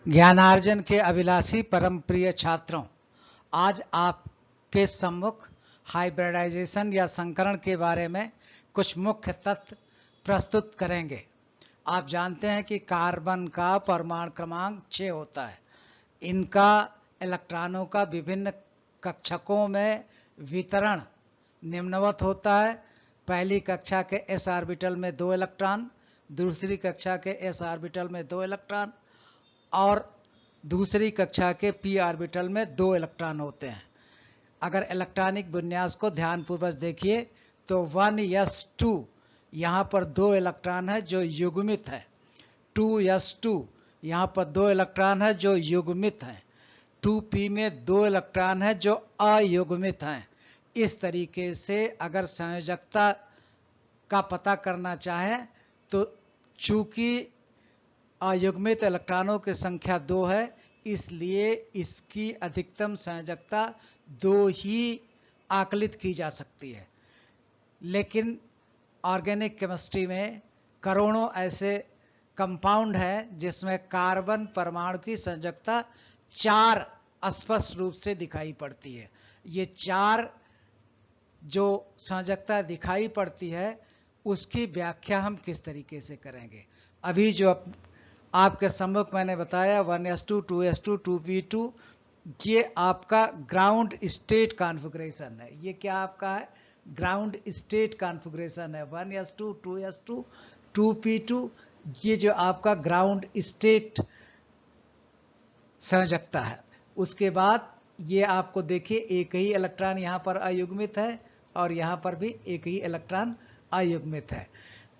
ज्ञानार्जन के अभिलाषी परम प्रिय छात्रों, आज आपके सम्मुख हाइब्रिडाइजेशन या संकरण के बारे में कुछ मुख्य तथ्य प्रस्तुत करेंगे। आप जानते हैं कि कार्बन का परमाणु क्रमांक 6 होता है। इनका इलेक्ट्रॉनों का विभिन्न कक्षकों में वितरण निम्नवत होता है। पहली कक्षा के s ऑर्बिटल में 2 इलेक्ट्रॉन, दूसरी कक्षा के s ऑर्बिटल में 2 इलेक्ट्रॉन और दूसरी कक्षा के p ऑर्बिटल में 2 इलेक्ट्रॉन होते हैं। अगर इलेक्ट्रॉनिक विन्यास को ध्यानपूर्वक देखिए तो 1s2 यहाँ पर 2 इलेक्ट्रॉन है जो युग्मित है, 2s2 यहाँ पर 2 इलेक्ट्रॉन है जो युग्मित हैं, 2p में 2 इलेक्ट्रॉन है जो अयुग्मित हैं। इस तरीके से अगर संयोजकता का पता करना चाहें तो चूंकि अयुग्मित इलेक्ट्रॉनों की संख्या 2 है, इसलिए इसकी अधिकतम संयोजकता 2 ही आकलित की जा सकती है। लेकिन ऑर्गेनिक केमिस्ट्री में करोड़ों ऐसे कंपाउंड हैं जिसमें कार्बन परमाणु की संयोजकता 4 स्पष्ट रूप से दिखाई पड़ती है। ये 4 जो संयोजकता दिखाई पड़ती है उसकी व्याख्या हम किस तरीके से करेंगे। अभी जो आपके सम्मुख मैंने बताया 1s2, 2s2, 2p2, ये आपका ग्राउंड स्टेट कॉन्फ़िगरेशन है। ये क्या आपका है? ग्राउंड स्टेट कॉन्फ़िगरेशन है। 1s2, 2s2, 2p2, ये जो आपका ग्राउंड स्टेट संयोजकता है। उसके बाद ये आपको देखिए एक ही इलेक्ट्रॉन यहाँ पर अयुग्मित है और यहाँ पर भी एक ही इलेक्ट्रॉन अयुग्मित है,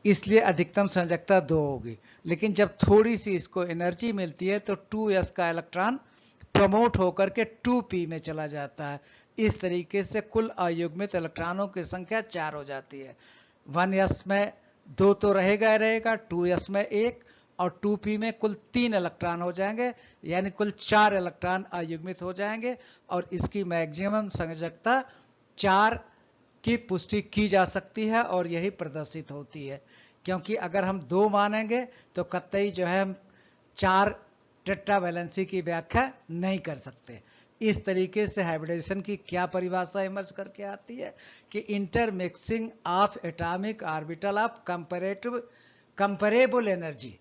इसलिए अधिकतम संयोजकता 2 होगी। लेकिन जब थोड़ी सी इसको एनर्जी मिलती है तो 2s का इलेक्ट्रॉन प्रमोट होकर के 2p में चला जाता है। इस तरीके से कुल अयुग्मित इलेक्ट्रॉनों की संख्या 4 हो जाती है। 1s में 2 तो रहेगा ही रहेगा, 2s में 1 और 2p में कुल 3 इलेक्ट्रॉन हो जाएंगे, यानी कुल 4 इलेक्ट्रॉन अयुग्मित हो जाएंगे और इसकी मैक्सिमम संयोजकता 4 की पुष्टि की जा सकती है और यही प्रदर्शित होती है। क्योंकि अगर हम 2 मानेंगे तो कतई जो है हम 4 टेट्रावैलेंसी की व्याख्या नहीं कर सकते। इस तरीके से हाइब्रिडाइजेशन की क्या परिभाषा इमर्ज करके आती है कि intermixing of atomic orbital of comparable energy,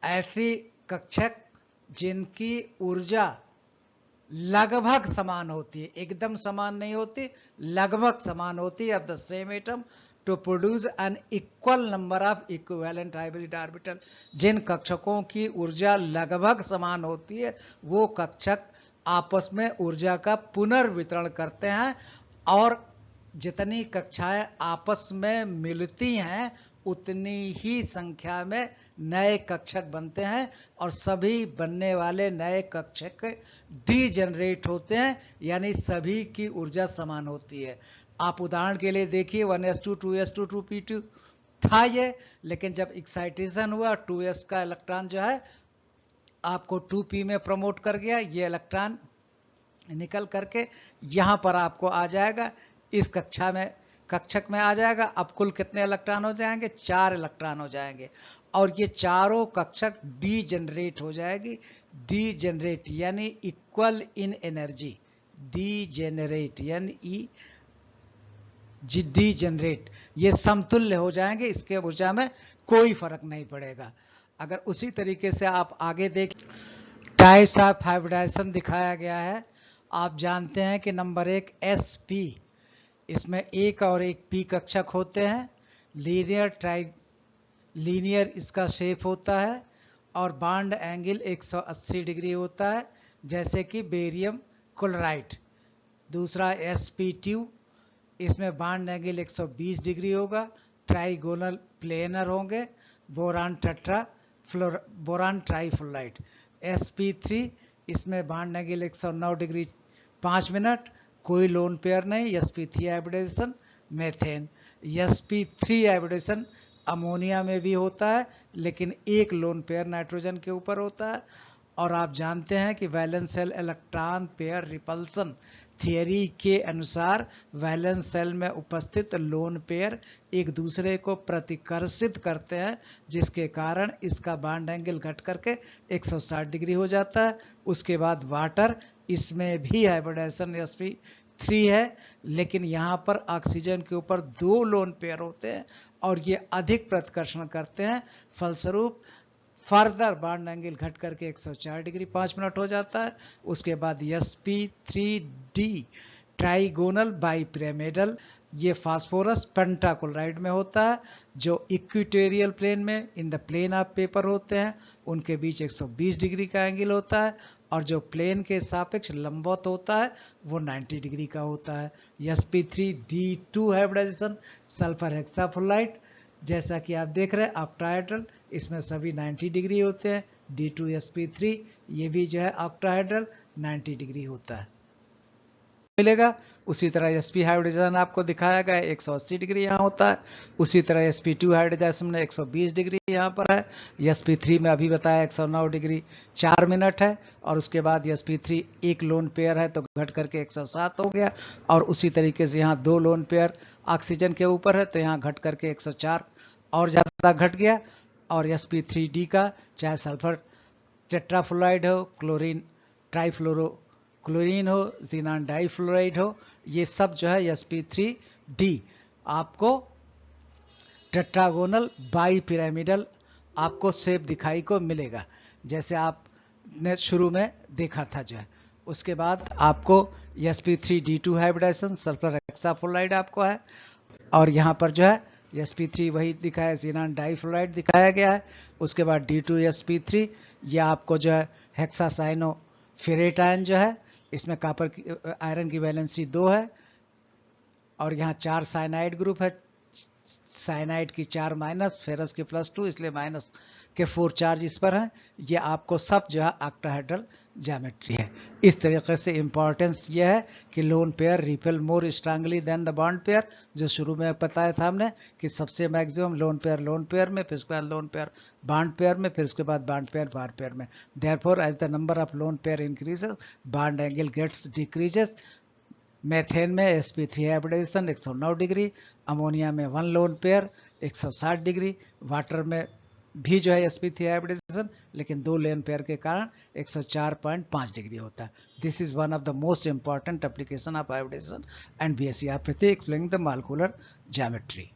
ऐसी कक्षक जिनकी ऊर्जा लगभग समान होती है, एकदम समान नहीं होती, लगभग समान होती है, of the same atom to produce an equal number of equivalent hybrid orbital. जिन कक्षकों की ऊर्जा लगभग समान होती है वो कक्षक आपस में ऊर्जा का पुनर्वितरण करते हैं और जितनी कक्षाएं आपस में मिलती हैं उतनी ही संख्या में नए कक्षक बनते हैं और सभी बनने वाले नए कक्षक डीजनरेट होते हैं, यानी सभी की ऊर्जा समान होती है। आप उदाहरण के लिए देखिए 1s2, 2s2, 2p2 था ये, लेकिन जब एक्साइटेशन हुआ 2s का इलेक्ट्रॉन जो है आपको 2p में प्रमोट कर गया, ये इलेक्ट्रॉन निकल करके यहां पर आपको आ जाएगा, इस कक्षक में आ जाएगा। अब कुल कितने इलेक्ट्रॉन हो जाएंगे? 4 इलेक्ट्रॉन हो जाएंगे और ये चारों कक्षक डीजनरेट हो जाएगी। डीजनरेट यानी इक्वल इन एनर्जी, डीजनरेट यानी डीजनरेट, ये समतुल्य हो जाएंगे, इसके ऊर्जा में कोई फर्क नहीं पड़ेगा। अगर उसी तरीके से आप आगे देख टाइप्स ऑफ हाइब्रिडाइजेशन दिखाया गया है। आप जानते हैं कि नंबर 1 sp, इसमें एक और एक p कक्षक होते हैं। लीनियर इसका शेप होता है और बॉन्ड एंगल 180 डिग्री होता है, जैसे कि बेरियम क्लोराइड। दूसरा sp2, इसमें बॉन्ड एंगल 120 डिग्री होगा, ट्राइगोनल प्लेनर होंगे, बोरान ट्राइफ्लोराइड। sp3, इसमें बॉन्ड एंगल 109 डिग्री 5 मिनट, कोई लोन पेयर नहीं। sp3 hybridisation methane. sp3 hybridisation ammonia में भी होता है, लेकिन एक लोन पेयर नाइट्रोजन के ऊपर होता है। और आप जानते हैं कि valence shell electron pair repulsion theory के अनुसार वैलेंस सेल में उपस्थित लोन पेयर एक दूसरे को प्रतिकर्षित करते हैं, जिसके कारण इसका बॉन्ड एंगल घट करके 160 डिग्री हो जाता है। उसके बाद वाटर, इसमें भी हाइब्रिडाइजेशन sp3 है, लेकिन यहाँ पर ऑक्सीजन के ऊपर 2 लोन पेयर होते हैं और ये अधिक प्रतिकर्षण करते हैं, फलस्वरूप फर्दर बॉन्ड एंगल घट करके 104 डिग्री 5 मिनट हो जाता है। उसके बाद sp3d ट्राइगोनल बाइपिरामिडल, ये फास्फोरस पेंटाक्लोराइड में होता है, जो इक्वेटोरियल प्लेन में in the plane of paper होते हैं, उनके बीच 120 डिग्री का एंगल होता है, और जो प्लेन के सापेक्ष लंबवत होता है वो 90 डिग्री का होता है। sp3d2 हाइब्रिडाइजेशन सल्फर हेक्साफोलाइट, जैसा कि आप देख रहे हैं ऑक्टाहेड्रल, इसमें सभी 90 डिग्री होते हैं। D2sp3 ये भी जो है ऑक्टाहेड्रल 90 डिग्री होता है, मिलेगा। उसी तरह sp हाइब्रिडाइजेशन आपको दिखाया गया 180 डिग्री यहाँ होता है। उसी तरह sp2 हाइब्रिडाइजेशन में 120 डिग्री यहाँ पर है। sp3 में अभी बताया 109 डिग्री 4 मिनट है, और उसके बाद sp3 एक लोन पेयर है तो घट करके 107 हो गया, और उसी तरीके से यहाँ 2 लोन पेयर ऑक्सीजन के ऊपर है तो यहाँ घट करके 104 और ज़्यादा घट गया। और sp3d का चाहे सल्फर टेट्राफ्लोराइड हो, क्लोरीन ट्राइफ्लोरो क्लोरीन हो, ज़ीनान डाइफ्लोराइड हो, ये सब जो है sp3d आपको टेट्रागोनल बाइपिरामिडल आपको शेप दिखाई को मिलेगा, जैसे आपने शुरू में देखा था जो है। उसके बाद आपको sp3d2 हाइब्रिडाइजेशन सल्फर हेक्साफोलाइड आपको है, और यहाँ पर जो है sp3 वही दिखाया, ज़ीनान डाइफ्लोराइड दिखाया गया है। उसके बाद D2sp3 ये आपको जो है हेक्सासाइनो फेरेट आयन जो है, इसमें कॉपर की आयरन की वैलेंसी 2 है, और यहाँ 4 साइनाइड ग्रुप है, साइनाइड की 4 माइनस, फेरस की +2, इसलिए माइनस के 4 चार्ज इस पर हैं। ये आपको सब जो है ऑक्टाहेड्रल ज्योमेट्री है। इस तरीके से इंपॉर्टेंस ये है कि lone pair repel more strongly than the bond pair, जो शुरू में बताया था हमने कि सबसे मैक्सिमम लोन पेयर में, फिर उसके बाद लोन पेयर बॉन्ड पेयर में, फिर उसके बाद बॉन्ड पेयर बार पेयर में। Therefore as the number of lone pair increases bond angle gets decreases. Methane में sp3 हाइब्रिडाइजेशन 109 डिग्री, अमोनिया में 1 लोन पेयर 160 डिग्री, वाटर में भी जो है sp3 हाइब्रिडाइजेशन लेकिन 2 लोन पेयर के कारण 104.5 डिग्री होता है। This is one of the most important application of hybridization and BSc आप एक्सप्लेनिंग द मॉलिक्यूलर ज्योमेट्री।